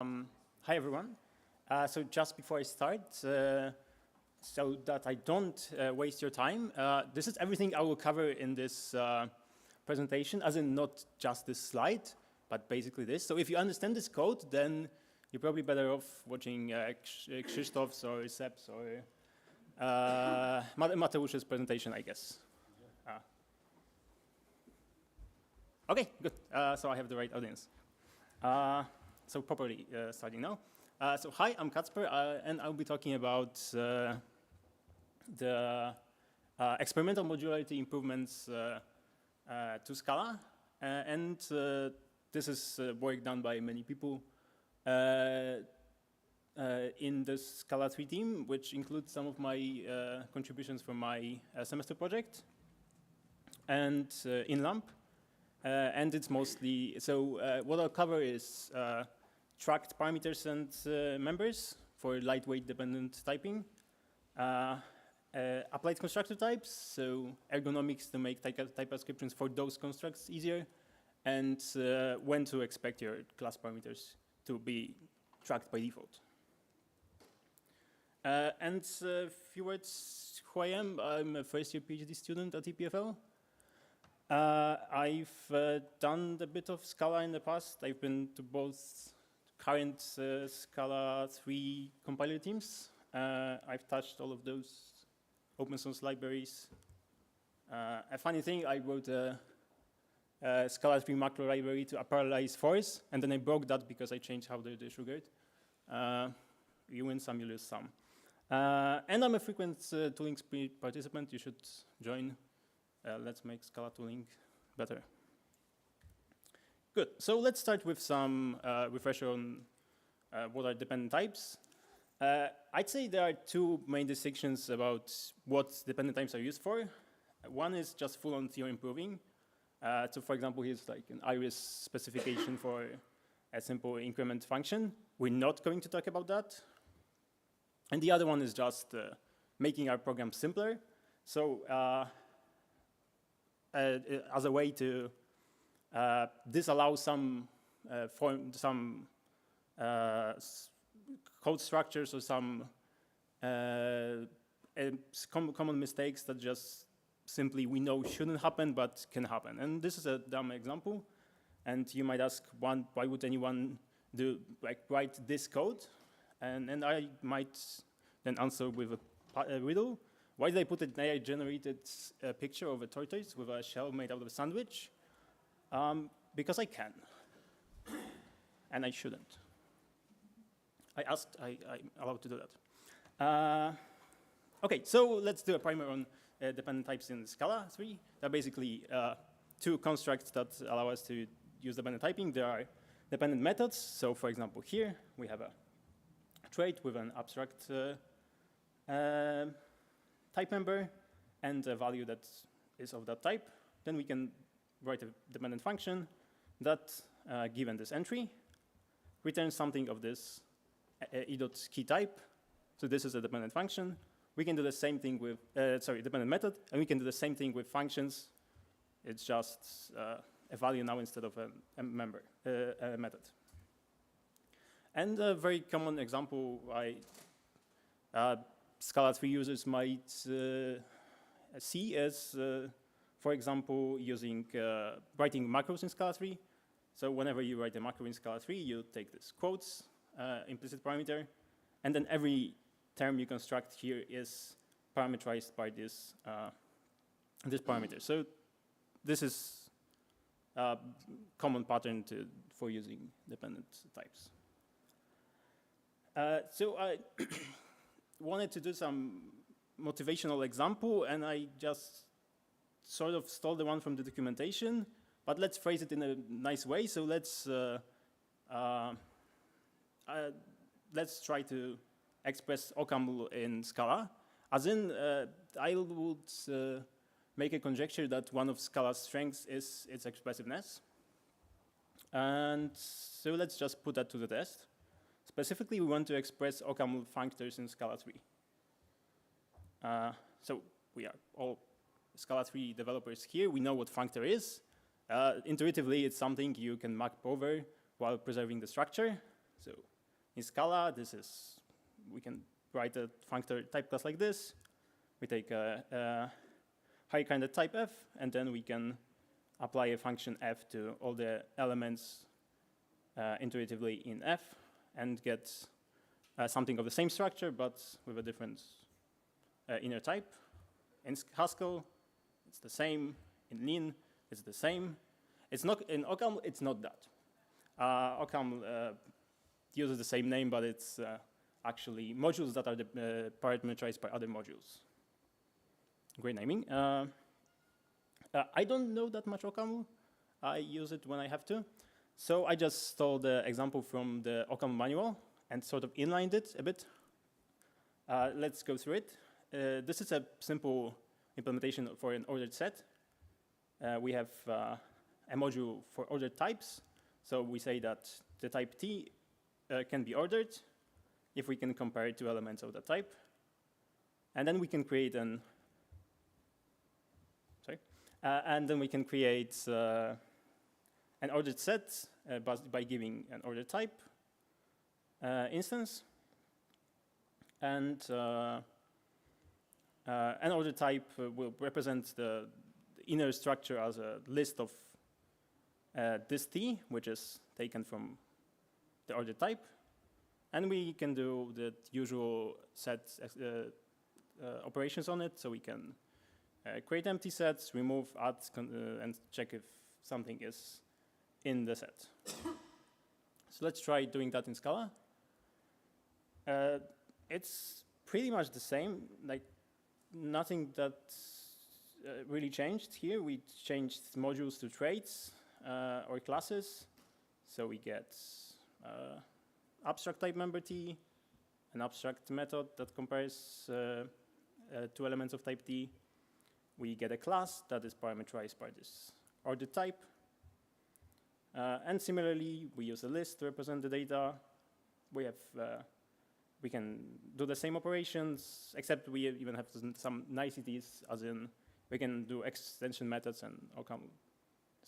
Hi everyone. So just before I start, so that I don't waste your time, this is everything I will cover in this presentation, as in not just this slide, but basically this. So if you understand this code, then you're probably better off watching Krzysztof's or Sep's or Mateusz's presentation, I guess. Okay, good. So I have the right audience. So properly starting now. So hi, I'm Kacper, and I'll be talking about the experimental modularity improvements to Scala. And this is work done by many people in the Scala 3 team, which includes some of my contributions from my semester project and in LAMP. And it's mostly, so what I'll cover is tracked parameters and members for lightweight dependent typing, applied constructor types, so ergonomics to make type descriptions for those constructs easier, and when to expect your class parameters to be tracked by default. And a few words who I am. I'm a first-year PhD student at EPFL. I've done a bit of Scala in the past. I've been to both current Scala 3 compiler teams. I've touched all of those open source libraries. A funny thing, I wrote a Scala 3 macro library to parallelize force, and then I broke that because I changed how they triggered. You win some, you lose some. And I'm a frequent tooling spree participant. You should join. Let's make Scala tooling better. Good, so let's start with some refresher on what are dependent types. I'd say there are two main distinctions about what dependent types are used for. One is just full-on theorem proving. So for example, here's like an iris specification for a simple increment function. We're not going to talk about that. And the other one is just making our program simpler. So as a way to disallow some code structures or some common mistakes that just simply we know shouldn't happen but can happen. And this is a dumb example. And you might ask, why would anyone write this code? And I might then answer with a riddle. Why did I put an AI-generated picture of a tortoise with a shell made out of a sandwich? Because I can, and I shouldn't. I'm allowed to do that. Okay, so let's do a primer on dependent types in Scala 3. There are basically two constructs that allow us to use dependent typing. There are dependent methods. So for example, here we have a trait with an abstract type member and a value that is of that type. Then we can write a dependent function that, given this entry, returns something of this e.key type. So this is a dependent function. We can do the same thing with, dependent method, and we can do the same thing with functions. It's just a value now instead of a method. And a very common example Scala 3 users might see as, for example, using writing macros in Scala 3. So whenever you write a macro in Scala 3, you take this quotes implicit parameter, and then every term you construct here is parameterized by this this parameter. So this is a common pattern for using dependent types. So I wanted to do some motivational example, and I just sort of stole the one from the documentation, but let's phrase it in a nice way. So let's try to express OCaml in Scala. As in, I would make a conjecture that one of Scala's strengths is its expressiveness. And so let's just put that to the test. Specifically, we want to express OCaml functors in Scala 3. So we are all Scala 3 developers here. We know what functor is. Intuitively, it's something you can map over while preserving the structure. So in Scala, we can write a functor type class like this. We take a high kind of type f, and then we can apply a function f to all the elements intuitively in f and get something of the same structure, but with a different inner type. In Haskell, it's the same. In Lean, it's the same. It's not in Occam. It's not that. Occam uses the same name, but it's actually modules that are parameterized by other modules. Great naming. I don't know that much Occam. I use it when I have to. So I just stole the example from the Occam manual and sort of inlined it a bit. Let's go through it. This is a simple implementation for an ordered set. We have a module for ordered types. So we say that the type T can be ordered if we can compare two elements of the type. And then we can create an an ordered set by giving an ordered type instance. And an ordered type will represent the inner structure as a list of this T, which is taken from the ordered type. And we can do the usual set operations on it. So we can create empty sets, remove, add, and check if something is in the set. So let's try doing that in Scala. It's pretty much the same, like nothing that really changed here. We changed modules to traits or classes. So we get abstract type member T, an abstract method that compares two elements of type T. We get a class that is parameterized by this ordered type. And similarly, we use a list to represent the data. We can do the same operations, except we even have some niceties, as in we can do extension methods and Occam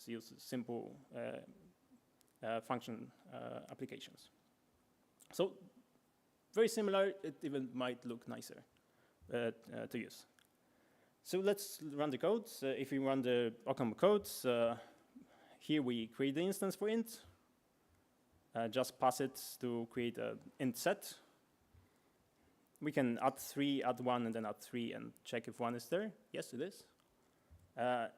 use simple function applications. So very similar. It even might look nicer to use. So let's run the code. If we run the Occam code, here we create the instance for int. Just pass it to create an int set. We can add 3, add 1, and then add 3, and check if 1 is there. Yes, it is.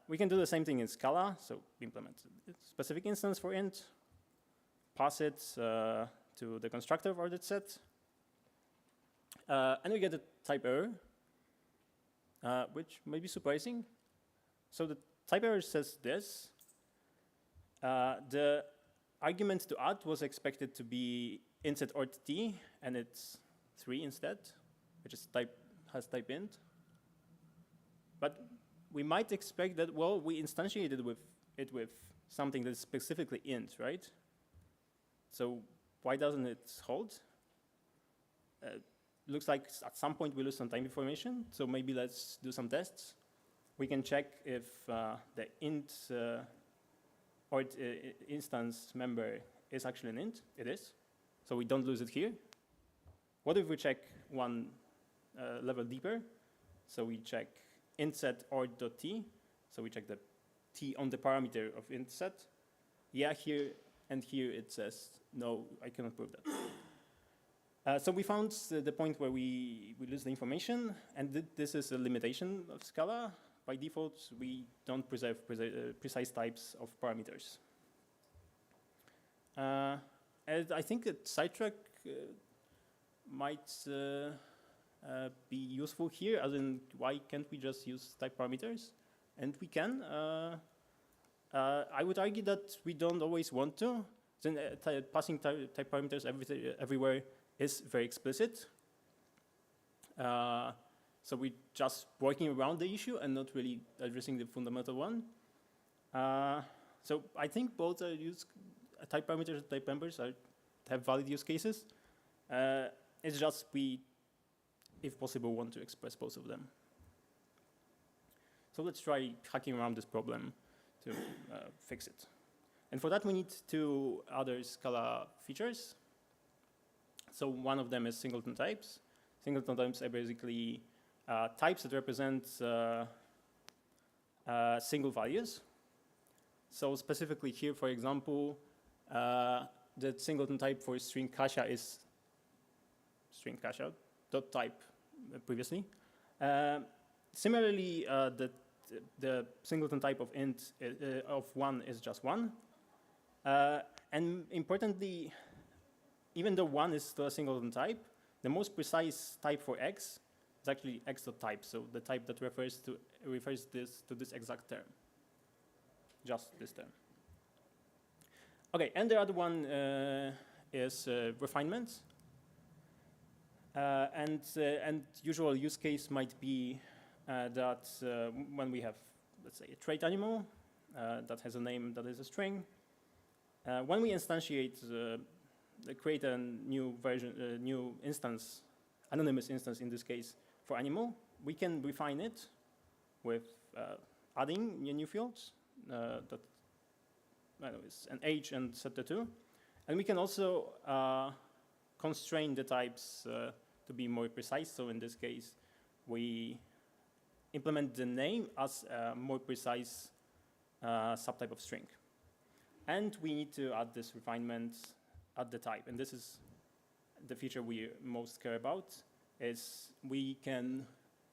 We can do the same thing in Scala. So we implement a specific instance for int, pass it to the constructor of ordered set, and we get a type error, which may be surprising. So the type error says this. The argument to add was expected to be int set ort t, and it's 3 instead, which is has type int. But we might expect that, well, we instantiated it with something that's specifically int, right? So why doesn't it hold? Looks like at some point we lose some time information, so maybe let's do some tests. We can check if the int instance member is actually an int. It is, so we don't lose it here. What if we check one level deeper? So we check int set ort.t. So we check the t on the parameter of int set. Yeah, here and here it says, no, I cannot prove that. So we found the point where we lose the information, and this is a limitation of Scala. By default, we don't preserve precise types of parameters. And I think that sidetrack might be useful here, as in why can't we just use type parameters? And we can. I would argue that we don't always want to. Then passing type parameters everywhere is very explicit. So we're just working around the issue and not really addressing the fundamental one. So I think both are type parameters and type members have valid use cases. It's just we, if possible, want to express both of them. So let's try hacking around this problem to fix it. And for that, we need 2 other Scala features. So one of them is singleton types. Singleton types are basically types that represent single values. So specifically here, for example, the singleton type for string kasha is string kasha dot type previously. Similarly, the singleton type of int of 1 is just 1. And importantly, even though 1 is still a singleton type, the most precise type for x is actually x.type, so the type that refers to this exact term, just this term. Okay, and the other one is refinement. And usual use case might be that when we have, let's say, a trait animal that has a name that is a string, when we instantiate, create a new version, new instance, anonymous instance in this case for animal, we can refine it with adding new fields that is an age and set the 2, and we can also constrain the types to be more precise. So in this case, we implement the name as a more precise subtype of string. And we need to add this refinement at the type. And this is the feature we most care about, is we can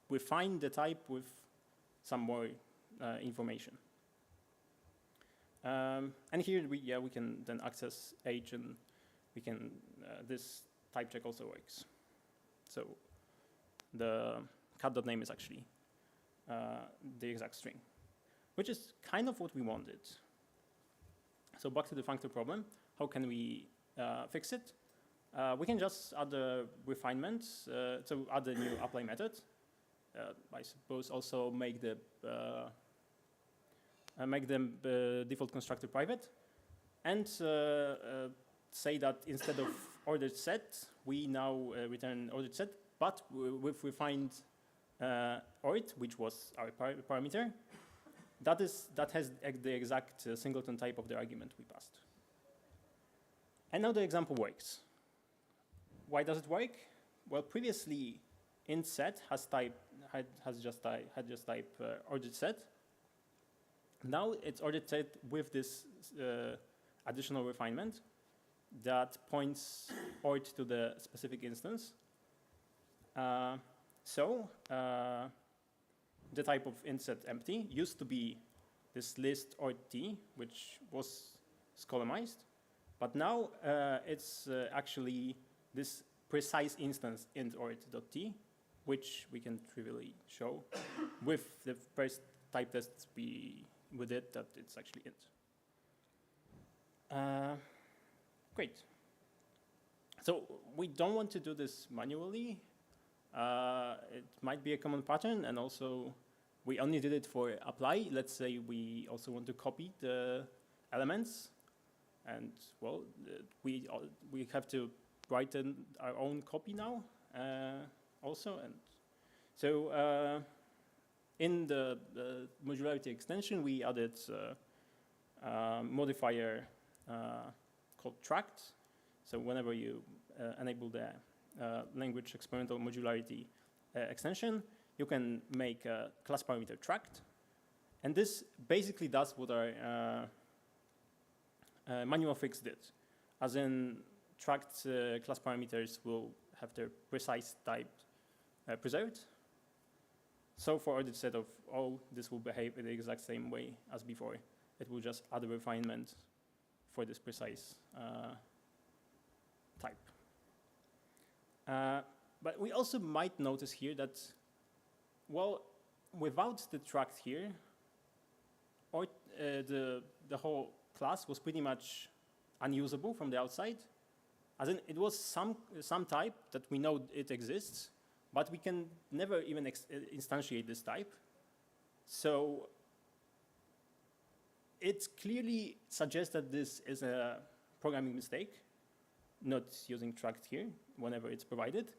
refine the type with some more information. And here we can then access age, and we can, this type check also works. So the cat.name is actually the exact string, which is kind of what we wanted. So back to the functor problem. How can we fix it? We can just add the refinement, so add a new apply method. I suppose also make the default constructor private, and say that instead of ordered set, we now return ordered set, but with refined ort, which was our parameter. That has the exact singleton type of the argument we passed. And now the example works. Why does it work? Well, previously int set had just type ordered set. Now it's ordered set with this additional refinement that points ort to the specific instance. The type of int set empty used to be this list ort t, which was scolemized, but now it's actually this precise instance int ort.t, which we can trivially show with the first type tests we did that it's actually int. Great. So we don't want to do this manually. It might be a common pattern, and also we only did it for apply. Let's say we also want to copy the elements, and well, we have to write our own copy now also. And so in the modularity extension, we added a modifier called tract. So whenever you enable the language experimental modularity extension, you can make a class parameter tract. And this basically does what our manual fix did. As in, tract class parameters will have their precise type preserved. So for ordered set of O, this will behave in the exact same way as before. It will just add a refinement for this precise type. But we also might notice here that, well, without the tract here, or the whole class was pretty much unusable from the outside. As in, it was some type that we know it exists, but we can never even instantiate this type. So it clearly suggests that this is a programming mistake, not using tract here whenever it's provided.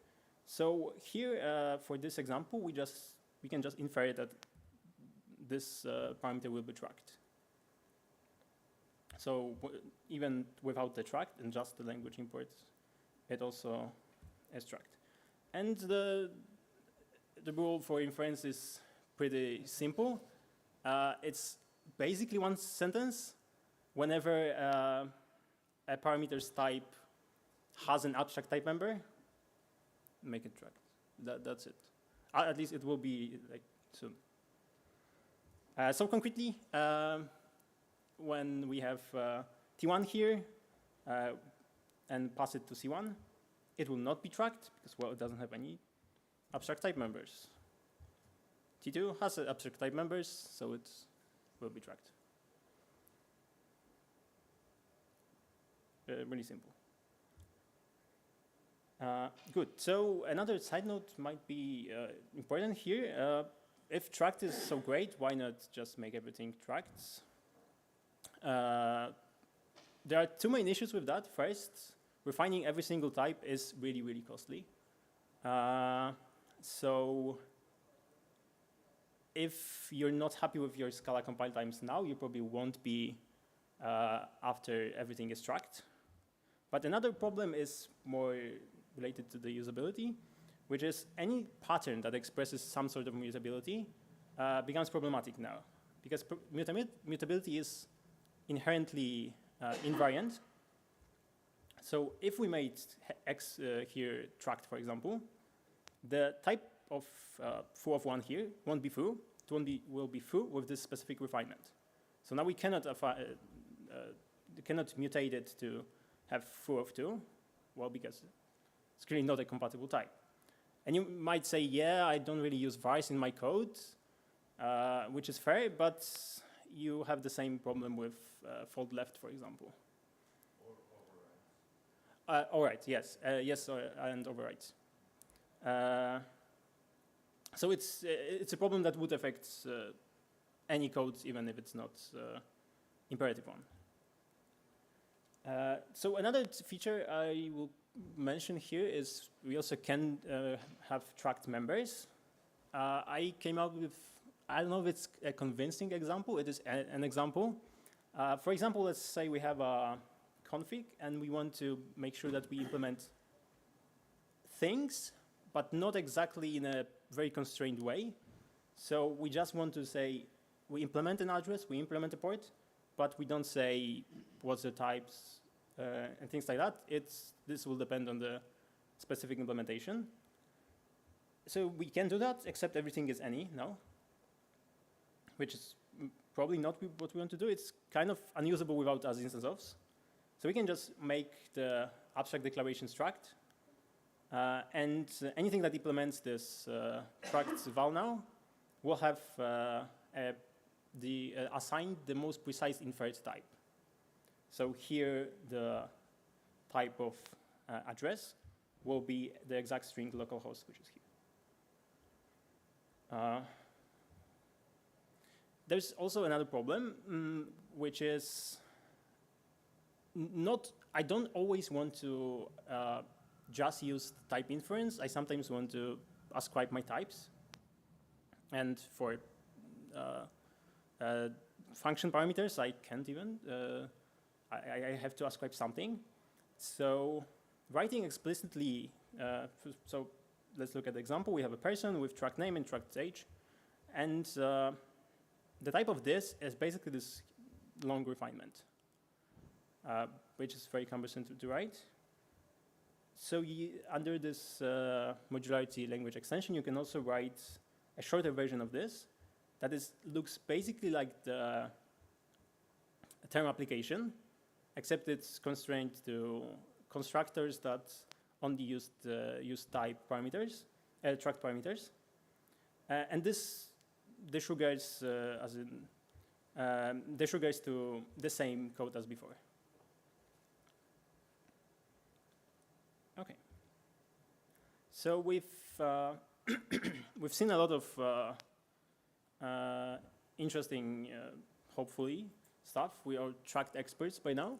So here, for this example, we can just infer that this parameter will be tracked. So even without the tract and just the language import, it also is tracked. And the rule for inference is pretty simple. It's basically one sentence. Whenever a parameter's type has an abstract type member, make it tracked. That's it. At least it will be like soon. So concretely, when we have T1 here and pass it to C1, it will not be tracked because, well, it doesn't have any abstract type members. T2 has abstract type members, so it will be tracked. Really simple. Good. So another side note might be important here. If tracked is so great, why not just make everything tracked? There are two main issues with that. First, refining every single type is really, really costly. So if you're not happy with your Scala compile times now, you probably won't be after everything is tracked. But another problem is more related to the usability, which is any pattern that expresses some sort of mutability becomes problematic now, because mutability is inherently invariant. So if we made x here tracked, for example, the type of foo of 1 here won't be foo. It will be foo with this specific refinement. So now we cannot mutate it to have foo of 2, well, because it's clearly not a compatible type. And you might say, yeah, I don't really use vars in my code, which is fair, but you have the same problem with fold left, for example. Or overwrite. Yes, and overwrite. So it's a problem that would affect any code, even if it's not imperative one. So another feature I will mention here is we also can have tracked members. I came out with, I don't know if it's a convincing example. It is an example. For example, let's say we have a config and we want to make sure that we implement things, but not exactly in a very constrained way. So we just want to say we implement an address, we implement a port, but we don't say what's the types and things like that. This will depend on the specific implementation. So we can do that, except everything is any now, which is probably not what we want to do. It's kind of unusable without as instance ofs. So we can just make the abstract declarations tracked. And anything that implements this tracked val now will have assigned the most precise inferred type. So here the type of address will be the exact string localhost, which is here. There's also another problem, which is I don't always want to just use type inference. I sometimes want to ascribe my types. And for function parameters, I can't even. I have to ascribe something. So writing explicitly, so let's look at the example. We have a person with track name and track age. And the type of this is basically this long refinement, which is very cumbersome to write. So under this modularity language extension, you can also write a shorter version of this that looks basically like the term application, except it's constrained to constructors that only use type parameters, tracked parameters. And this disregards disregards to the same code as before. Okay. So we've seen a lot of interesting, hopefully, stuff. We are tracked experts by now.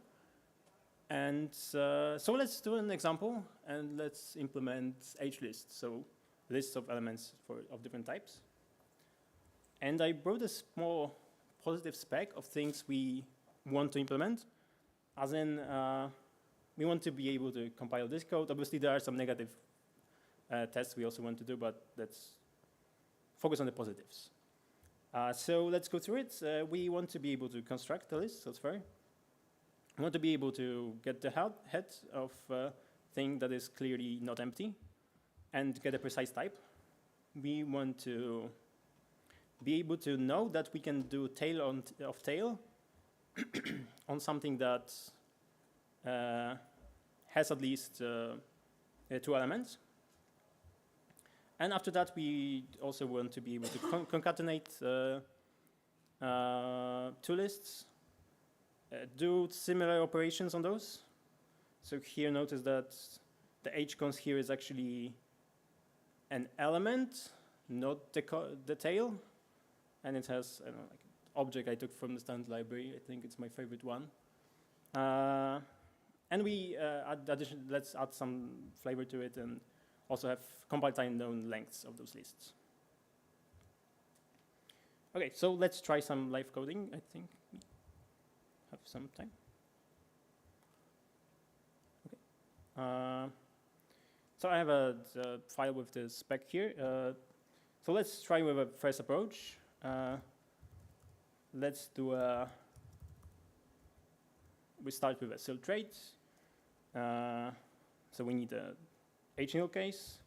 And so let's do an example and let's implement HList, so lists of elements of different types. And I brought a small positive spec of things we want to implement, as in we want to be able to compile this code. Obviously, there are some negative tests we also want to do, but let's focus on the positives. So let's go through it. We want to be able to construct a list, that's fair. We want to be able to get the head of a thing that is clearly not empty and get a precise type. We want to be able to know that we can do tail of tail on something that has at least 2 elements. And after that, we also want to be able to concatenate 2 lists, do similar operations on those. So here, notice that the hcons here is actually an element, not the tail. And it has, I don't know, like an object I took from the standard library. I think it's my favorite one. And we let's add some flavor to it and also have compile time known lengths of those lists. Okay, so let's try some live coding. I think we have some time. Okay. So I have a file with the spec here. So let's try with a first approach. Let's do we start with a cell trait. So we need a HNL case.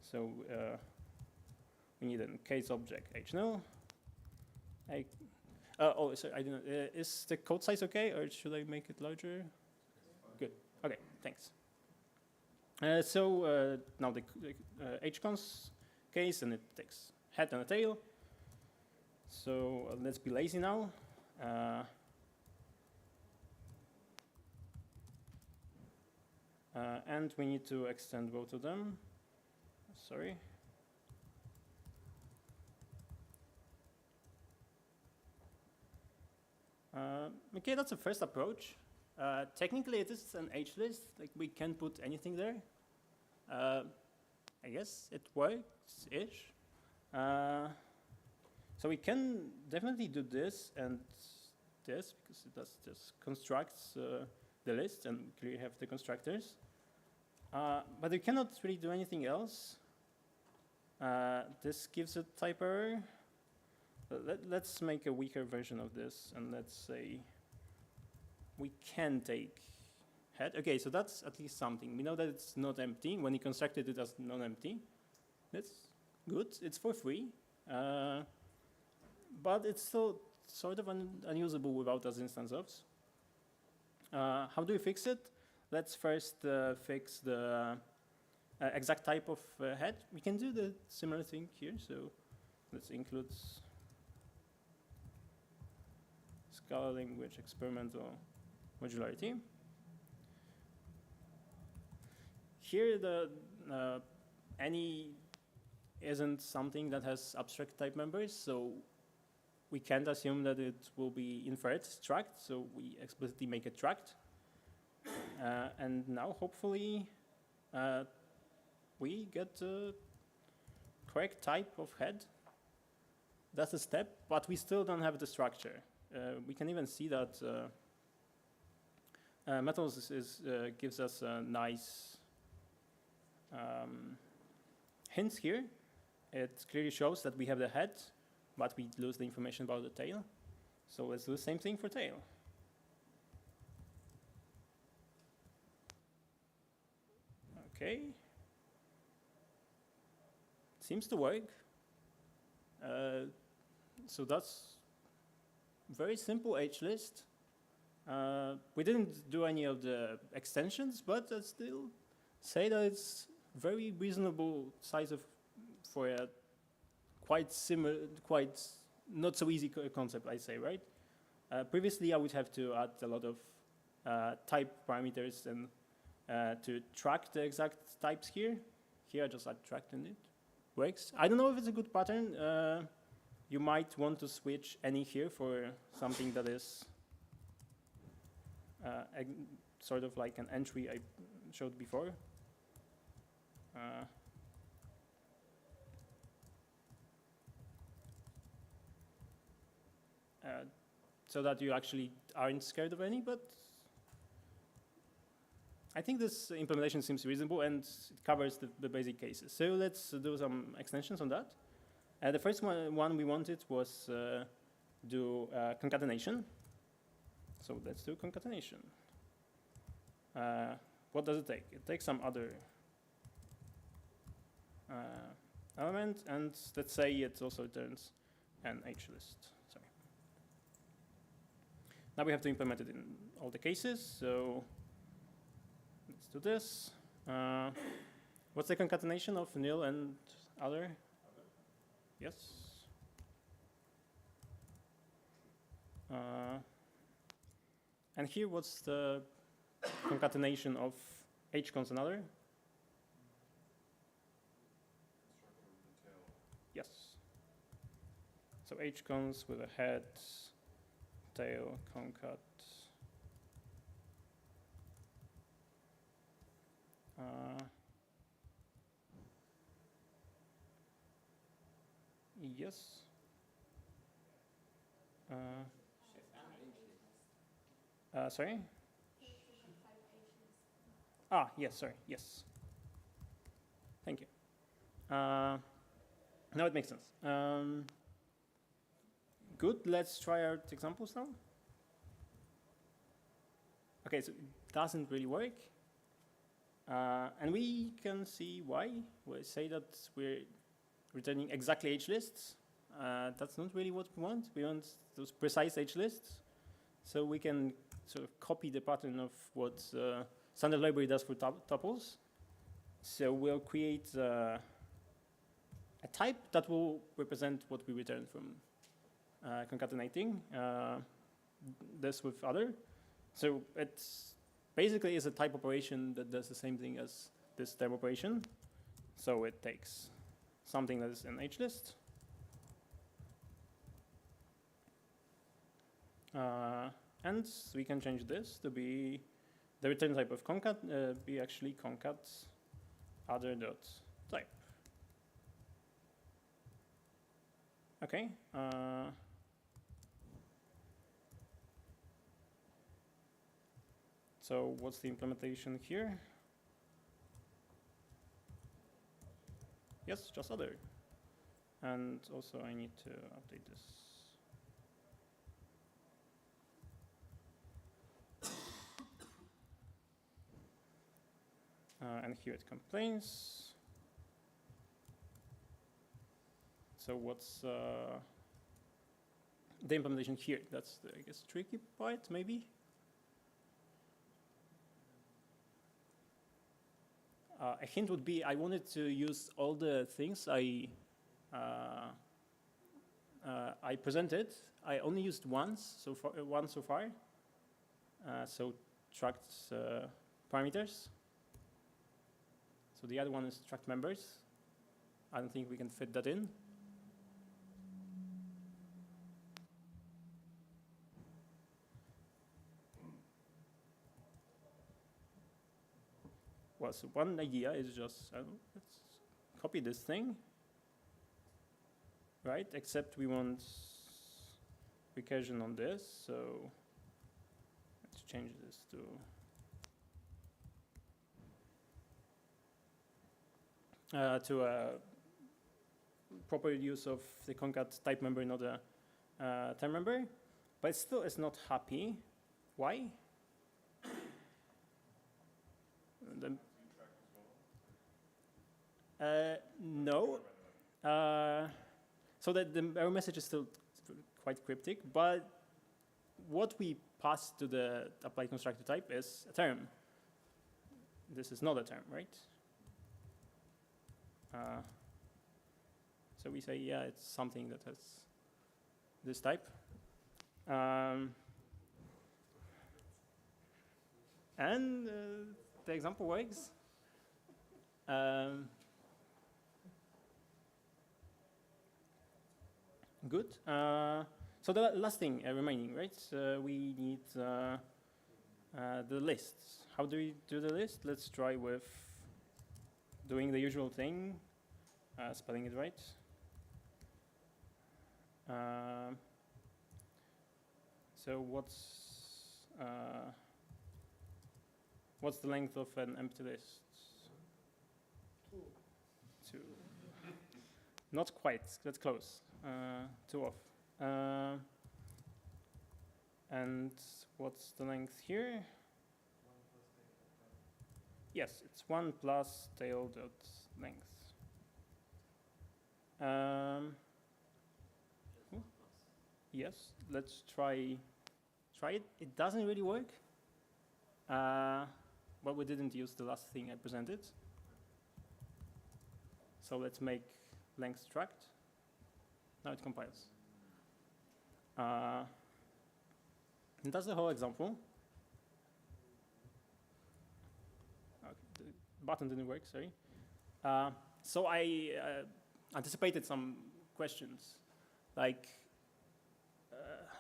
So we need a case object HNL. Oh, sorry, I didn't. Is the code size okay, or should I make it larger? Good. Okay, thanks. So now the hcons case, and it takes head and a tail. So let's be lazy now. And we need to extend both of them. Sorry. Okay, that's the first approach. Technically, it is an HList. Like, we can put anything there. I guess it works-ish. So we can definitely do this and this, because it does just constructs the list, and we clearly have the constructors. But we cannot really do anything else. This gives a type error. Let's make a weaker version of this, and let's say we can take head. Okay, so that's at least something. We know that it's not empty. When you constructed it as non-empty, that's good. It's for free. But it's still sort of unusable without those instance obs. How do we fix it? Let's first fix the exact type of head. We can do the similar thing here. So let's include Scala language experimental modularity. Here, the any isn't something that has abstract type members, so we can't assume that it will be inferred struct, so we explicitly make it struct. And now, hopefully, we get the correct type of head. That's a step, but we still don't have the structure. We can even see that metals gives us a nice hints here. It clearly shows that we have the head, but we lose the information about the tail. So let's do the same thing for tail. Okay. Seems to work. So that's very simple HList. We didn't do any of the extensions, but I still say that it's very reasonable size for a quite not so easy concept, I say, right? Previously, I would have to add a lot of type parameters and to track the exact types here. Here, I just add tracked and it works. I don't know if it's a good pattern. You might want to switch any here for something that is sort of like an entry I showed before. So that you actually aren't scared of any, but I think this implementation seems reasonable and it covers the basic cases. So let's do some extensions on that. The first one we wanted was do concatenation. So let's do concatenation. What does it take? It takes some other element, and let's say it also returns an HList. Sorry. Now we have to implement it in all the cases. So let's do this. What's the concatenation of nil and other? Yes. And here, what's the concatenation of h cons and other? Yes. So h cons with a head, tail, concat. Yes. Sorry? Yes, sorry, yes. Thank you. Now it makes sense. Good, let's try out examples now. Okay, so it doesn't really work. And we can see why. We say that we're returning exactly HLists. That's not really what we want. We want those precise HLists. So we can sort of copy the pattern of what standard library does for tuples. So we'll create a type that will represent what we return from concatenating this with other. So it's basically is a type operation that does the same thing as this type operation. So it takes something that is an HList. And we can change this to be the return type of concat, be actually concat other dot type. Okay. So what's the implementation here? Yes, just other. And also I need to update this. And here it complains. So what's the implementation here? That's the, I guess, tricky part, maybe. A hint would be I wanted to use all the things I presented. I only used one so far. So tracked parameters. So the other one is tracked members. I don't think we can fit that in. Well, so one idea is just, let's copy this thing, right? Except we want recursion on this, so let's change this to a proper use of the concat type member, not a term member. But still it's not happy. Why? No. So that the error message is still quite cryptic, but what we pass to the applied constructor type is a term. This is not a term, right? So we say, yeah, it's something that has this type. And the example works. Good. So the last thing remaining, right? We need the lists. How do we do the list? Let's try with doing the usual thing, spelling it right. So what's What's the length of an empty list? 2. Not quite. That's close. 2 off. And what's the length here? Yes, it's 1 plus tail dot length. Yes, let's try it. It doesn't really work. But we didn't use the last thing I presented. So let's make length struct. Now it compiles. And that's the whole example. Okay, the button didn't work, sorry. So I anticipated some questions. Like,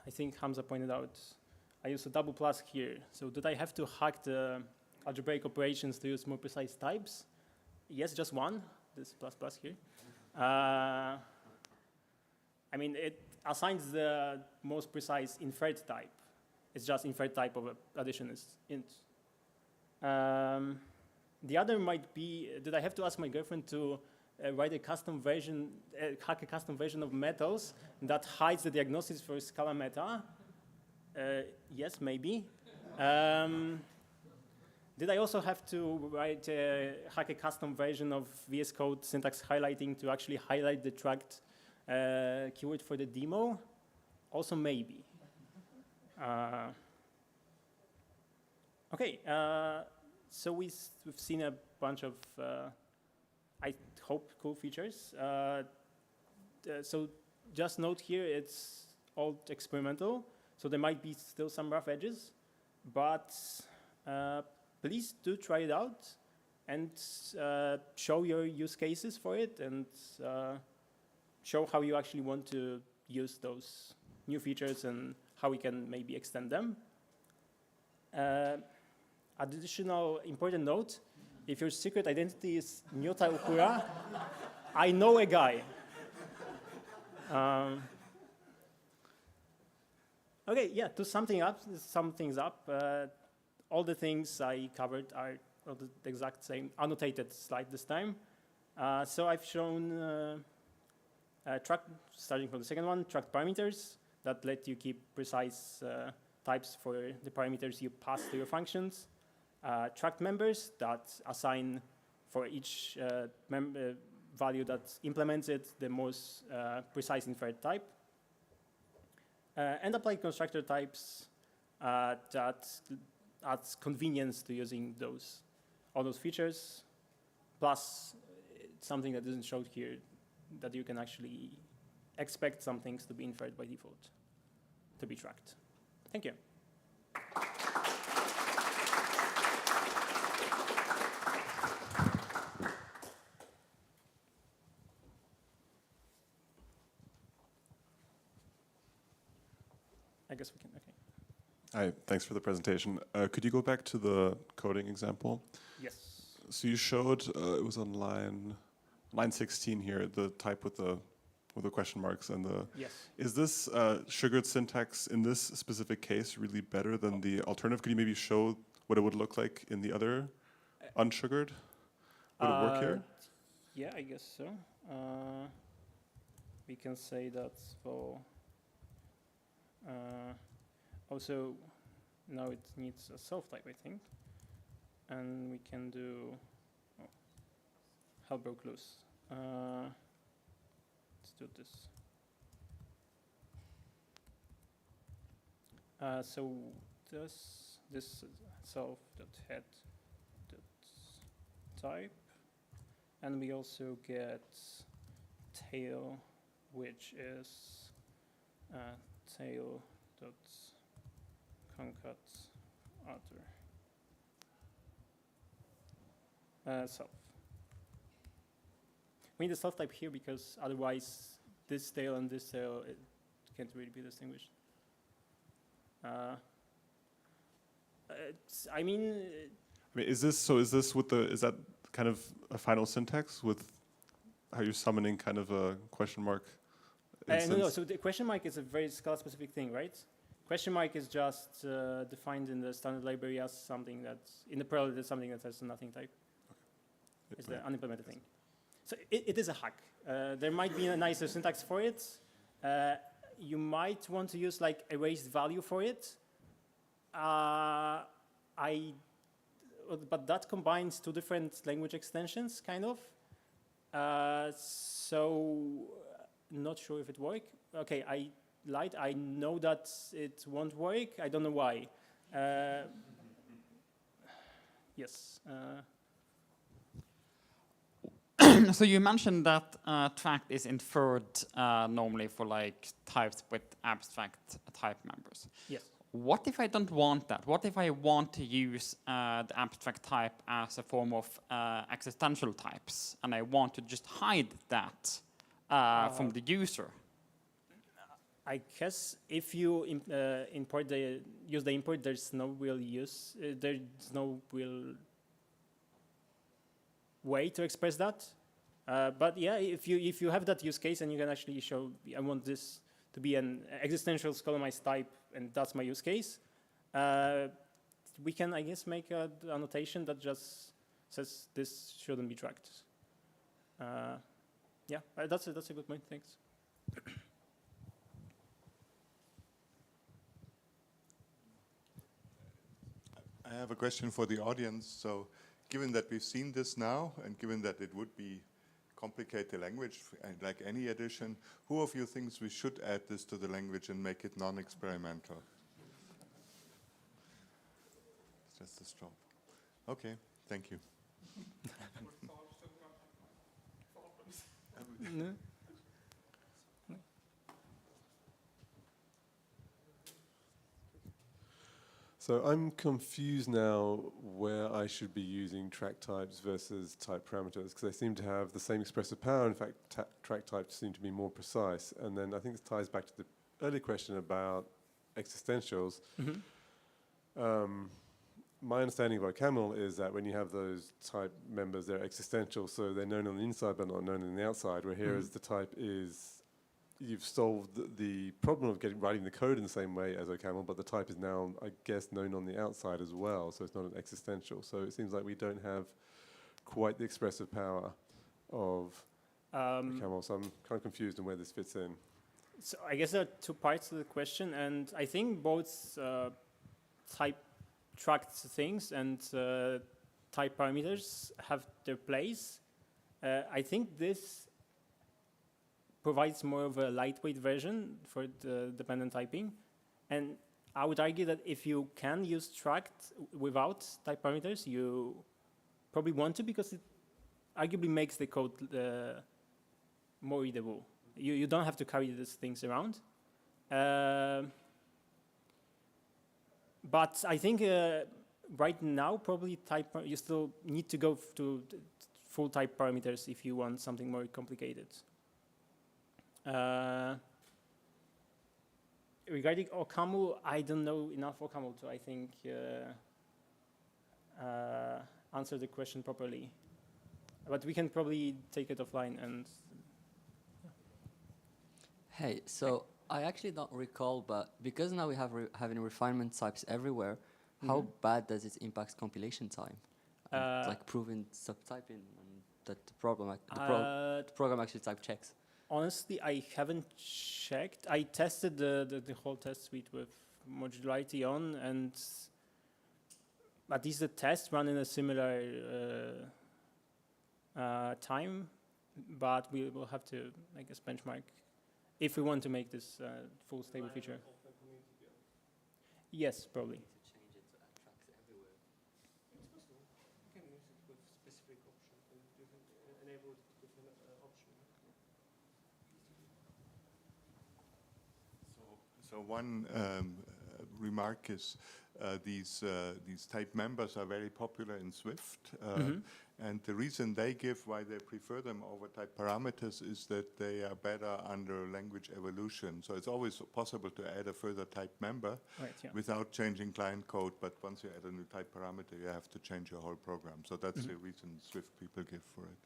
I think Hamza pointed out, I used a double plus here. So did I have to hack the algebraic operations to use more precise types? Yes, just one, this plus plus here. I mean, it assigns the most precise inferred type. It's just inferred type of addition is int. The other might be, did I have to ask my girlfriend to write a custom version, hack a custom version of metals that hides the diagnosis for Scala meta? Yes, maybe. Did I also have to write hack a custom version of VS Code syntax highlighting to actually highlight the tracked keyword for the demo? Also maybe. Okay, so we've seen a bunch of, I hope, cool features. So just note here, it's all experimental, so there might be still some rough edges, but please do try it out and show your use cases for it and show how you actually want to use those new features and how we can maybe extend them. Additional important note, if your secret identity is Nyota Ukura, I know a guy. Okay, yeah, to sum things up, all the things I covered are the exact same annotated slide this time. So I've shown starting from the second one, tracked parameters that let you keep precise types for the parameters you pass to your functions. Tracked members that assign for each value that implements it the most precise inferred type. And applied constructor types that adds convenience to using all those features, plus something that isn't showed here, that you can actually expect some things to be inferred by default, to be tracked. Thank you. I guess we can, okay. Hi, thanks for the presentation. Could you go back to the coding example? Yes. So you showed, it was on line 16 here, the type with the question marks and the... Yes. Is this sugared syntax in this specific case really better than the alternative? Could you maybe show what it would look like in the other unsugared? Would it work here? Yeah, I guess so. We can say that for... also, now it needs a self-type, I think. And we can do... Oh, hell broke loose. Let's do this. So this self.head.type. And we also get tail, which is tail.concat other self. We need the self type here because otherwise this tail and this tail it can't really be distinguished. I mean, is this with is that kind of a final syntax with how you're summoning kind of a question mark? No. So the question mark is a very Scala specific thing, right? question mark is just defined in the standard library as something that's, in the Perl, it's something that has a nothing type. It's the unimplemented thing. So it is a hack. There might be a nicer syntax for it. You might want to use like erased value for it. But that combines two different language extensions, kind of. So not sure if it works. Okay, I lied. I know that it won't work. I don't know why. Yes. So you mentioned that tract is inferred normally for like types with abstract type members. Yes. What if I don't want that? What if I want to use the abstract type as a form of existential types, and I want to just hide that from the user? I guess if you use the import, there's no real use. There's no real way to express that. But yeah, if you have that use case and you can actually show, I want this to be an existential scholomized type, and that's my use case, we can, I guess, make an annotation that just says this shouldn't be tracked. Yeah, that's a good point. Thanks. I have a question for the audience. So given that we've seen this now, and given that it would be complicate the language, like any addition, who of you thinks we should add this to the language and make it non-experimental? It's just a straw. Okay, thank you. So I'm confused now where I should be using track types versus type parameters, because they seem to have the same expressive power. In fact, track types seem to be more precise. And then I think this ties back to the earlier question about existentials. Mm-hmm. My understanding of OCaml is that when you have those type members, they're existential, so they're known on the inside but not known on the outside, where here is the type is, you've solved the problem of writing the code in the same way as OCaml, but the type is now, I guess, known on the outside as well, so it's not an existential. So it seems like we don't have quite the expressive power of OCaml, so I'm kind of confused on where this fits in. So I guess there are two parts to the question, and I think both type tracked things and type parameters have their place. I think this provides more of a lightweight version for the dependent typing. And I would argue that if you can use tracked without type parameters, you probably want to, because it arguably makes the code more readable. You don't have to carry these things around. But I think right now, probably you still need to go to full type parameters if you want something more complicated. Regarding OCaml, I don't know enough OCaml to, I think, answer the question properly. But we can probably take it offline and... Hey, so I actually don't recall, but because now we have having refinement types everywhere, how bad does it impact compilation time? Like proving subtyping and that the program, the program actually type checks. Honestly, I haven't checked. I tested the whole test suite with modularity on, and at least the tests run in a similar time, but we will have to, I guess, benchmark if we want to make this full stable feature. Yes, probably. So one remark is these type members are very popular in Swift, and the reason they give why they prefer them over type parameters is that they are better under language evolution. So it's always possible to add a further type member without changing client code, but once you add a new type parameter, you have to change your whole program. So that's the reason Swift people give for it.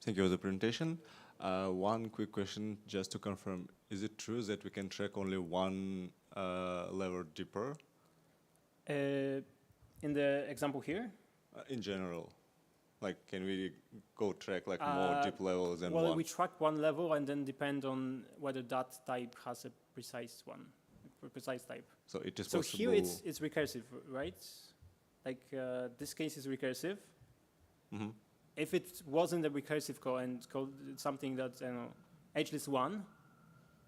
Thank you for the presentation. One quick question, just to confirm: is it true that we can track only one level deeper In the example here, in general? Like, can we go track like more deep levels than well, one? we track one level and then depend on whether that type has a precise one, a precise type. So it is So possible. here it's recursive, right? Like this case is recursive. Mhm. If it wasn't a recursive call and called something that, I don't know, HList 1,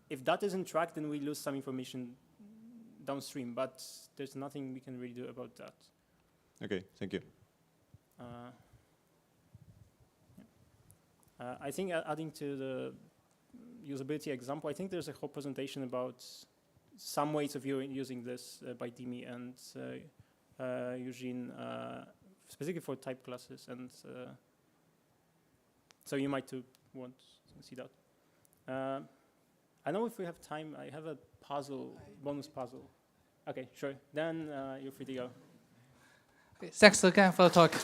if that isn't tracked, then we lose some information downstream, but there's nothing we can really do about that. Okay, thank you. I think adding to the usability example, I think there's a whole presentation about some ways of using this by Dimi and Eugene, specifically for type classes, and so you might too want to see that. I know if we have time, I have a puzzle, bonus puzzle. Okay, sure. Then you're free to go. Okay, thanks again for the talk.